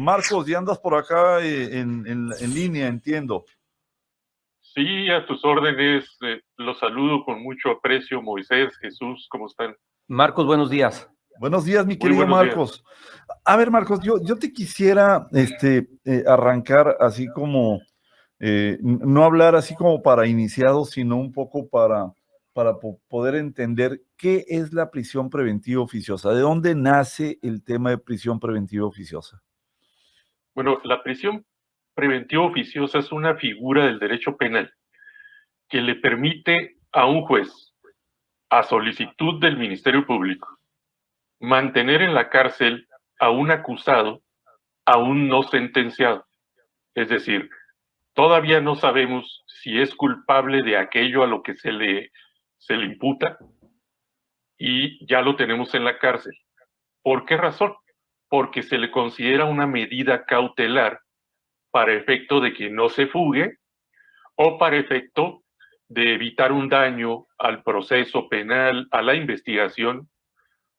Marcos, ya andas por acá en línea, entiendo. Sí, a tus órdenes. Los saludo con mucho aprecio, Moisés, Jesús, ¿cómo están? Marcos, buenos días. Buenos días, mi Muy querido buenos días. Marcos. A ver, Marcos, yo te quisiera arrancar así como, no hablar así como para iniciados, sino un poco para poder entender qué es la prisión preventiva oficiosa. ¿De dónde nace el tema de prisión preventiva oficiosa? Bueno, la prisión preventiva oficiosa es una figura del derecho penal que le permite a un juez, a solicitud del Ministerio Público, mantener en la cárcel a un acusado aún no sentenciado. Es decir, todavía no sabemos si es culpable de aquello a lo que se le imputa y ya lo tenemos en la cárcel. ¿Por qué razón? Porque se le considera una medida cautelar para efecto de que no se fugue o para efecto de evitar un daño al proceso penal, a la investigación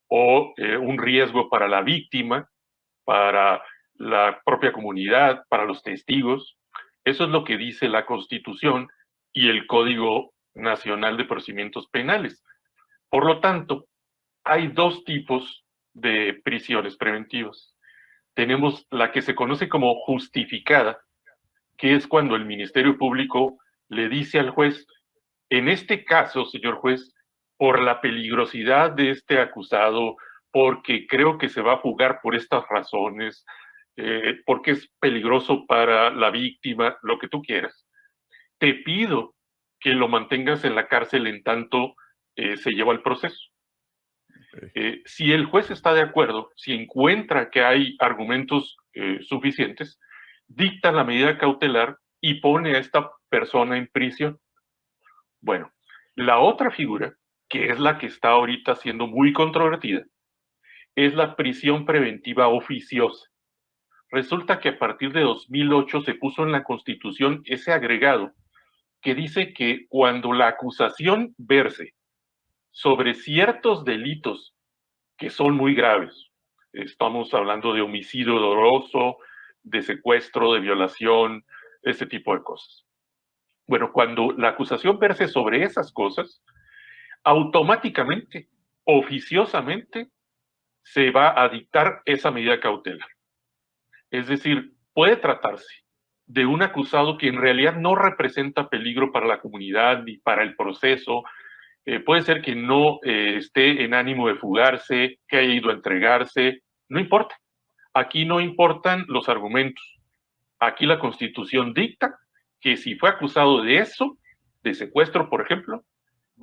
o un riesgo para la víctima, para la propia comunidad, para los testigos. Eso es lo que dice la Constitución y el Código Nacional de Procedimientos Penales. Por lo tanto, hay dos tipos de prisiones preventivas. Tenemos la que se conoce como justificada, que es cuando el Ministerio Público le dice al juez, en este caso, señor juez, por la peligrosidad de este acusado, porque creo que se va a fugar por estas razones, porque es peligroso para la víctima, lo que tú quieras. Te pido que lo mantengas en la cárcel en tanto se lleva el proceso. Si el juez está de acuerdo, si encuentra que hay argumentos suficientes, dicta la medida cautelar y pone a esta persona en prisión. Bueno, la otra figura, que es la que está ahorita siendo muy controvertida, es la prisión preventiva oficiosa. Resulta que a partir de 2008 se puso en la Constitución ese agregado que dice que cuando la acusación verse sobre ciertos delitos que son muy graves, estamos hablando de homicidio doloso, de secuestro, de violación, ese tipo de cosas. Bueno, cuando la acusación verse sobre esas cosas, automáticamente, oficiosamente, se va a dictar esa medida cautelar. Es decir, puede tratarse de un acusado que en realidad no representa peligro para la comunidad ni para el proceso. Puede ser que no esté en ánimo de fugarse, que haya ido a entregarse, no importa. Aquí no importan los argumentos. Aquí la Constitución dicta que si fue acusado de eso, de secuestro, por ejemplo,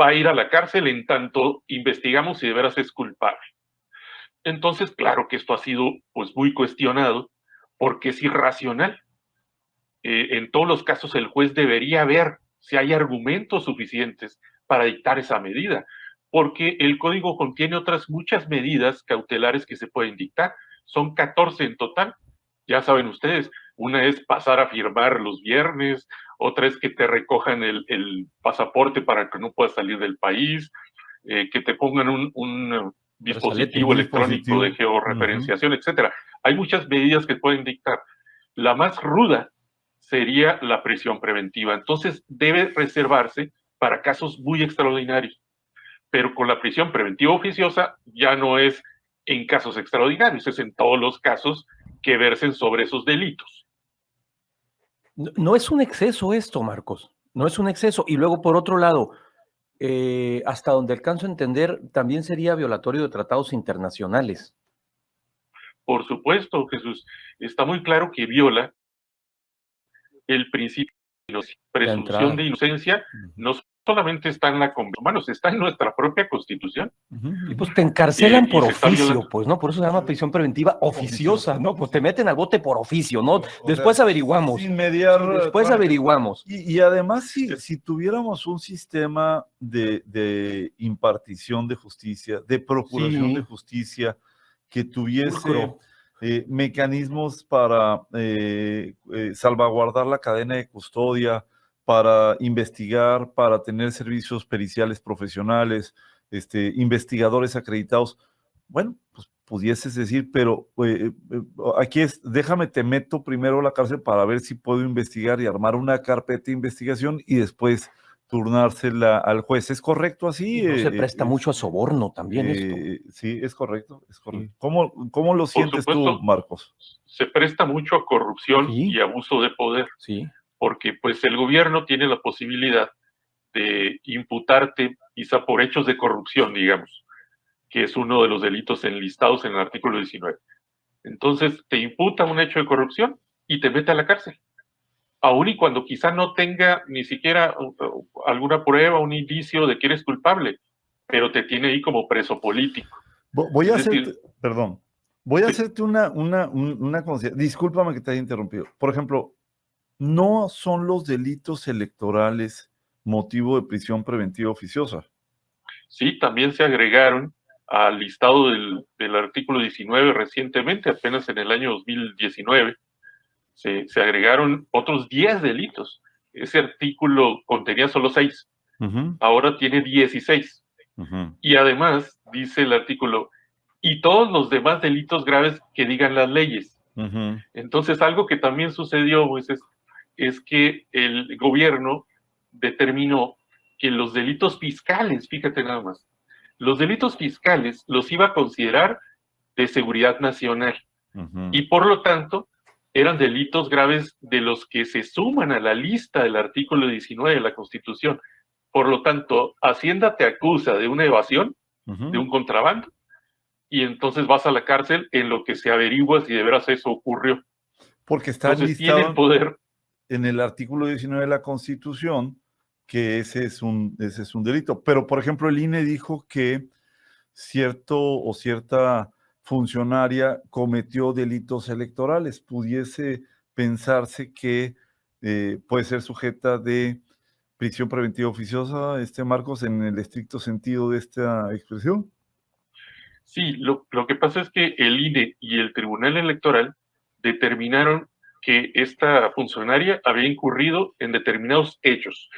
va a ir a la cárcel en tanto investigamos si de veras es culpable. Entonces, claro que esto ha sido pues muy cuestionado porque es irracional. En todos los casos el juez debería ver si hay argumentos suficientes para dictar esa medida, porque el código contiene otras muchas medidas cautelares que se pueden dictar. Son 14 en total. Ya saben ustedes, una es pasar a firmar los viernes, otra es que te recojan el pasaporte para que no puedas salir del país, que te pongan un dispositivo electrónico de georreferenciación, etcétera. Hay muchas medidas que pueden dictar. La más ruda sería la prisión preventiva. Entonces, debe reservarse para casos muy extraordinarios. Pero con la prisión preventiva oficiosa ya no es en casos extraordinarios, es en todos los casos que versen sobre esos delitos. No es un exceso esto, Marcos, no es un exceso. Y luego, por otro lado, hasta donde alcanzo a entender, también sería violatorio de tratados internacionales. Por supuesto, Jesús, está muy claro que viola el principio de presunción de inocencia, no solamente está en la Convención de Humanos, está en nuestra propia Constitución. Y pues te encarcelan por oficio, pues, ¿no? Por eso se llama prisión preventiva oficiosa, ¿no? Pues te meten al bote por oficio, ¿no? Después averiguamos. Sin mediar. Después averiguamos. Y además, si tuviéramos un sistema de impartición de justicia, de procuración de justicia, que tuviese mecanismos para salvaguardar la cadena de custodia, para investigar, para tener servicios periciales profesionales, investigadores acreditados, bueno, pues pudieses decir, pero aquí déjame, te meto primero a la cárcel para ver si puedo investigar y armar una carpeta de investigación y después turnársela al juez. ¿Es correcto así? Y no se presta mucho a soborno también esto. Sí, es correcto, es correcto. Sí. ¿Cómo lo sientes tú, Marcos? Se presta mucho a corrupción Sí. y abuso de poder, Sí. porque pues el gobierno tiene la posibilidad de imputarte quizá por hechos de corrupción, digamos, que es uno de los delitos enlistados en el artículo 19. Entonces te imputa un hecho de corrupción y te mete a la cárcel, aun y cuando quizá no tenga ni siquiera alguna prueba, un indicio de que eres culpable, pero te tiene ahí como preso político. Voy a hacerte una consideración. Discúlpame que te haya interrumpido. Por ejemplo, ¿no son los delitos electorales motivo de prisión preventiva oficiosa? Sí, también se agregaron al listado del artículo 19 recientemente, apenas en el año 2019, se agregaron otros 10 delitos. Ese artículo contenía solo 6, ahora tiene 16. Y además, dice el artículo, y todos los demás delitos graves que digan las leyes. Entonces, algo que también sucedió, pues, es que el gobierno determinó que los delitos fiscales, fíjate nada más, los delitos fiscales los iba a considerar de seguridad nacional y por lo tanto eran delitos graves de los que se suman a la lista del artículo 19 de la Constitución. Por lo tanto, Hacienda te acusa de una evasión, de un contrabando, y entonces vas a la cárcel en lo que se averigua si de veras eso ocurrió. Porque está entonces listado tiene el poder en el artículo 19 de la Constitución que ese es un delito. Pero, por ejemplo, el INE dijo que cierta funcionaria cometió delitos electorales. Pudiese pensarse que puede ser sujeta de prisión preventiva oficiosa, Marcos, en el estricto sentido de esta expresión. Sí, lo que pasa es que el INE y el Tribunal Electoral determinaron que esta funcionaria había incurrido en determinados hechos.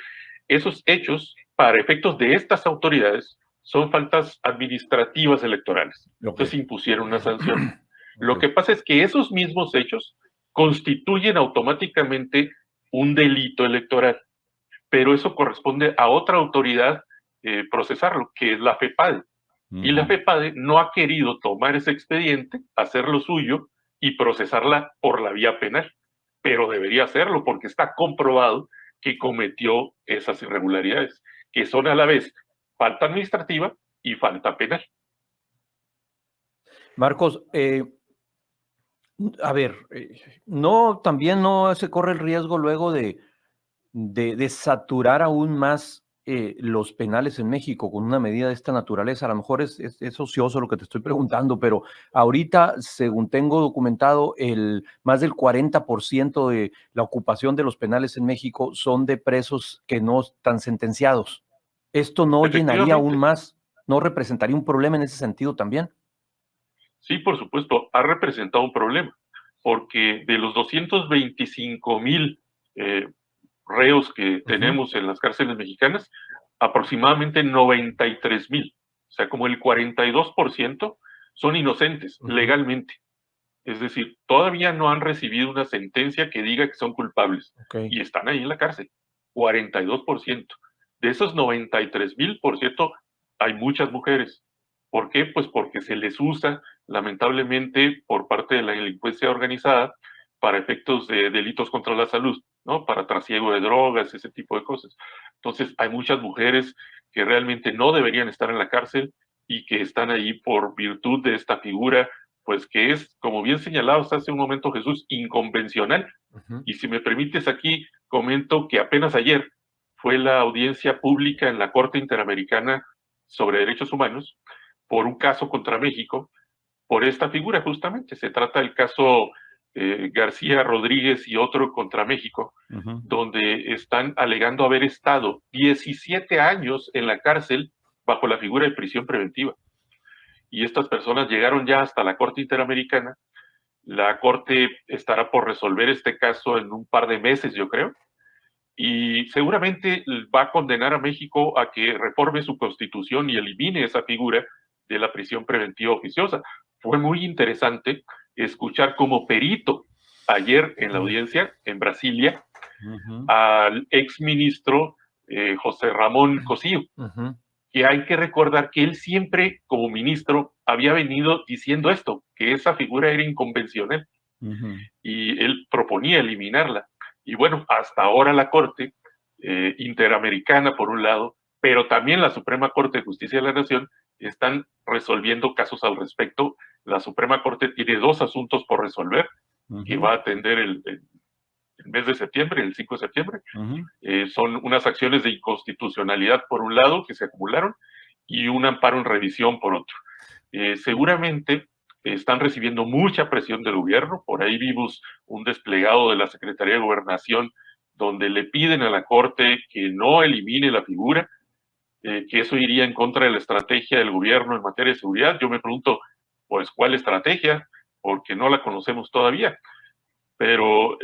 Esos hechos, para efectos de estas autoridades, son faltas administrativas electorales. Entonces impusieron una sanción. Lo que pasa es que esos mismos hechos constituyen automáticamente un delito electoral, pero eso corresponde a otra autoridad procesarlo, que es la FEPADE. Y la FEPADE no ha querido tomar ese expediente, hacer lo suyo y procesarla por la vía penal, pero debería hacerlo porque está comprobado que cometió esas irregularidades, que son a la vez falta administrativa y falta penal. Marcos, a ver, también no se corre el riesgo luego de saturar aún más los penales en México con una medida de esta naturaleza. A lo mejor es ocioso lo que te estoy preguntando, pero ahorita, según tengo documentado, más del 40% de la ocupación de los penales en México son de presos que no están sentenciados. ¿Esto no llenaría aún más, no representaría un problema en ese sentido también? Sí, por supuesto, ha representado un problema, porque de los 225,000 reos que tenemos en las cárceles mexicanas, aproximadamente 93,000, o sea, como el 42% son inocentes legalmente. Es decir, todavía no han recibido una sentencia que diga que son culpables y están ahí en la cárcel, 42%. De esos 93,000, por cierto, hay muchas mujeres. ¿Por qué? Pues porque se les usa, lamentablemente, por parte de la delincuencia organizada para efectos de delitos contra la salud, ¿no? Para trasiego de drogas, ese tipo de cosas. Entonces, hay muchas mujeres que realmente no deberían estar en la cárcel y que están ahí por virtud de esta figura, pues que es, como bien señalabas hace un momento, Jesús, inconvencional. Y si me permites aquí, comento que apenas ayer fue la audiencia pública en la Corte Interamericana sobre Derechos Humanos por un caso contra México, por esta figura justamente. Se trata del caso García Rodríguez y otro contra México, donde están alegando haber estado 17 años en la cárcel bajo la figura de prisión preventiva. Y estas personas llegaron ya hasta la Corte Interamericana. La Corte estará por resolver este caso en un par de meses, yo creo, y seguramente va a condenar a México a que reforme su constitución y elimine esa figura de la prisión preventiva oficiosa. fue muy interesante escuchar como perito ayer en la audiencia en Brasilia al exministro José Ramón Cosío, que hay que recordar que él siempre, como ministro, había venido diciendo esto, que esa figura era inconvencional, y él proponía eliminarla. Y bueno, hasta ahora la Corte Interamericana, por un lado, pero también la Suprema Corte de Justicia de la Nación, están resolviendo casos al respecto. La Suprema Corte tiene 2 asuntos por resolver, que va a atender el mes de septiembre, el 5 de septiembre. Son unas acciones de inconstitucionalidad por un lado que se acumularon y un amparo en revisión por otro. Seguramente están recibiendo mucha presión del gobierno. Por ahí vimos un desplegado de la Secretaría de Gobernación donde le piden a la Corte que no elimine la figura, que eso iría en contra de la estrategia del gobierno en materia de seguridad. Yo me pregunto, pues, ¿cuál estrategia? Porque no la conocemos todavía. Pero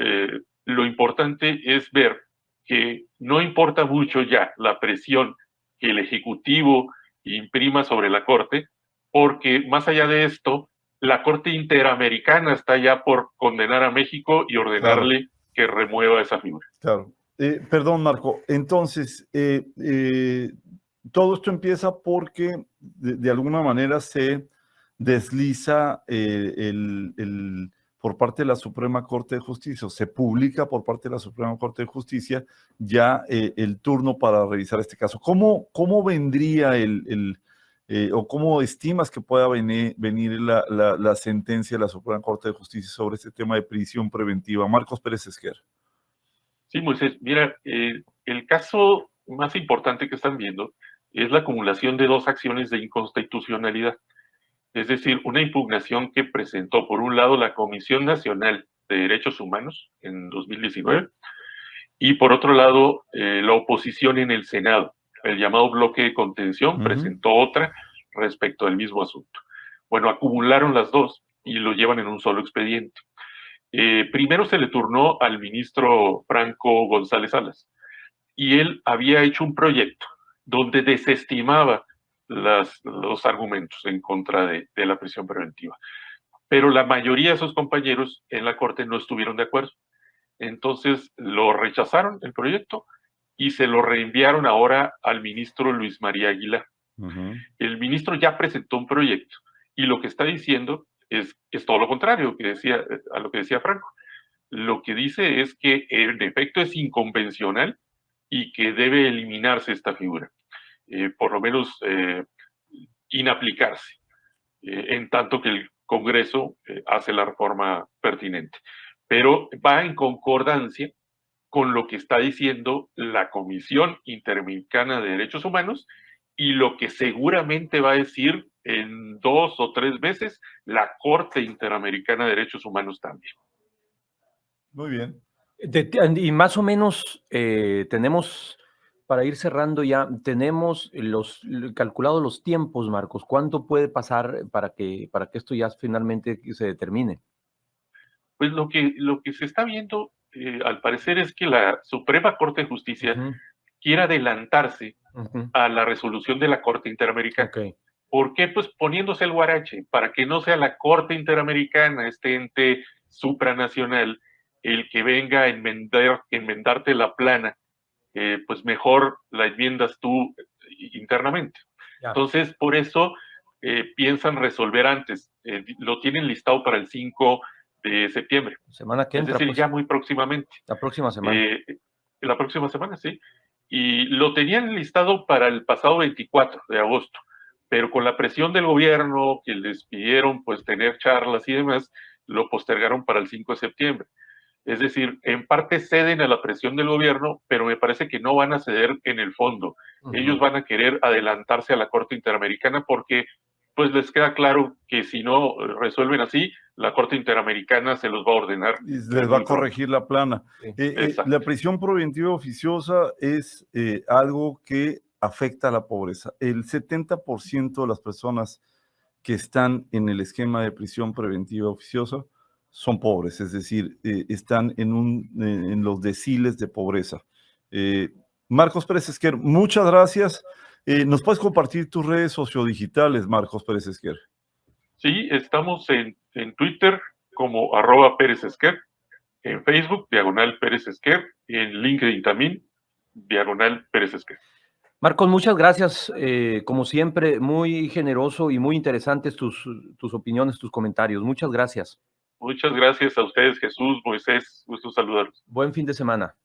lo importante es ver que no importa mucho ya la presión que el Ejecutivo imprima sobre la Corte, porque más allá de esto, la Corte Interamericana está ya por condenar a México y ordenarle que remueva esa figura. Claro. Perdón, Marco. Entonces, todo esto empieza porque de alguna manera se desliza por parte de la Suprema Corte de Justicia, o se publica por parte de la Suprema Corte de Justicia ya el turno para revisar este caso. ¿Cómo vendría o cómo estimas que pueda venir la sentencia de la Suprema Corte de Justicia sobre este tema de prisión preventiva? Marcos Pérez Esquer. Sí, Moisés, mira, el caso más importante que están viendo es la acumulación de 2 acciones de inconstitucionalidad. Es decir, una impugnación que presentó, por un lado, la Comisión Nacional de Derechos Humanos en 2019, y por otro lado, la oposición en el Senado, el llamado bloque de contención, presentó otra respecto al mismo asunto. Bueno, acumularon las 2 y lo llevan en un solo expediente. Primero se le turnó al ministro Franco González Salas, y él había hecho un proyecto donde desestimaba los argumentos en contra de la prisión preventiva. Pero la mayoría de sus compañeros en la Corte no estuvieron de acuerdo. Entonces lo rechazaron el proyecto y se lo reenviaron ahora al ministro Luis María Aguilar. El ministro ya presentó un proyecto y lo que está diciendo es todo lo contrario a lo que decía Franco. Lo que dice es que en efecto es inconvencional y que debe eliminarse esta figura. Por lo menos inaplicarse, en tanto que el Congreso hace la reforma pertinente. Pero va en concordancia con lo que está diciendo la Comisión Interamericana de Derechos Humanos y lo que seguramente va a decir en 2 o 3 veces la Corte Interamericana de Derechos Humanos también. Muy bien. Y más o menos tenemos, para ir cerrando ya, tenemos calculados los tiempos, Marcos. ¿Cuánto puede pasar para que esto ya finalmente se determine? Pues lo que se está viendo, al parecer, es que la Suprema Corte de Justicia quiere adelantarse a la resolución de la Corte Interamericana. ¿Por qué? Pues poniéndose el guarache, para que no sea la Corte Interamericana, este ente supranacional, el que venga a enmendarte la plana, pues mejor la enmiendas tú internamente. Entonces, por eso piensan resolver antes. Lo tienen listado para el 5 de septiembre. Semana que entra, es decir, pues, ya muy próximamente. La próxima semana. La próxima semana, sí. Y lo tenían listado para el pasado 24 de agosto, pero con la presión del gobierno, que les pidieron pues tener charlas y demás, lo postergaron para el 5 de septiembre. Es decir, en parte ceden a la presión del gobierno, pero me parece que no van a ceder en el fondo. Ellos van a querer adelantarse a la Corte Interamericana porque pues les queda claro que si no resuelven así, la Corte Interamericana se los va a ordenar. Y les va a corregir la plana. La prisión preventiva oficiosa es algo que afecta a la pobreza. El 70% de las personas que están en el esquema de prisión preventiva oficiosa son pobres, es decir, están en los deciles de pobreza. Marcos Pérez Esquer, muchas gracias. ¿Nos puedes compartir tus redes sociodigitales, Marcos Pérez Esquer? Sí, estamos en Twitter como @Pérez Esquer, en Facebook, /Pérez Esquer, en LinkedIn también, /Pérez Esquer. Marcos, muchas gracias. Como siempre, muy generoso y muy interesantes tus opiniones, tus comentarios. Muchas gracias. Muchas gracias a ustedes, Jesús, Moisés, gusto saludarlos. Buen fin de semana.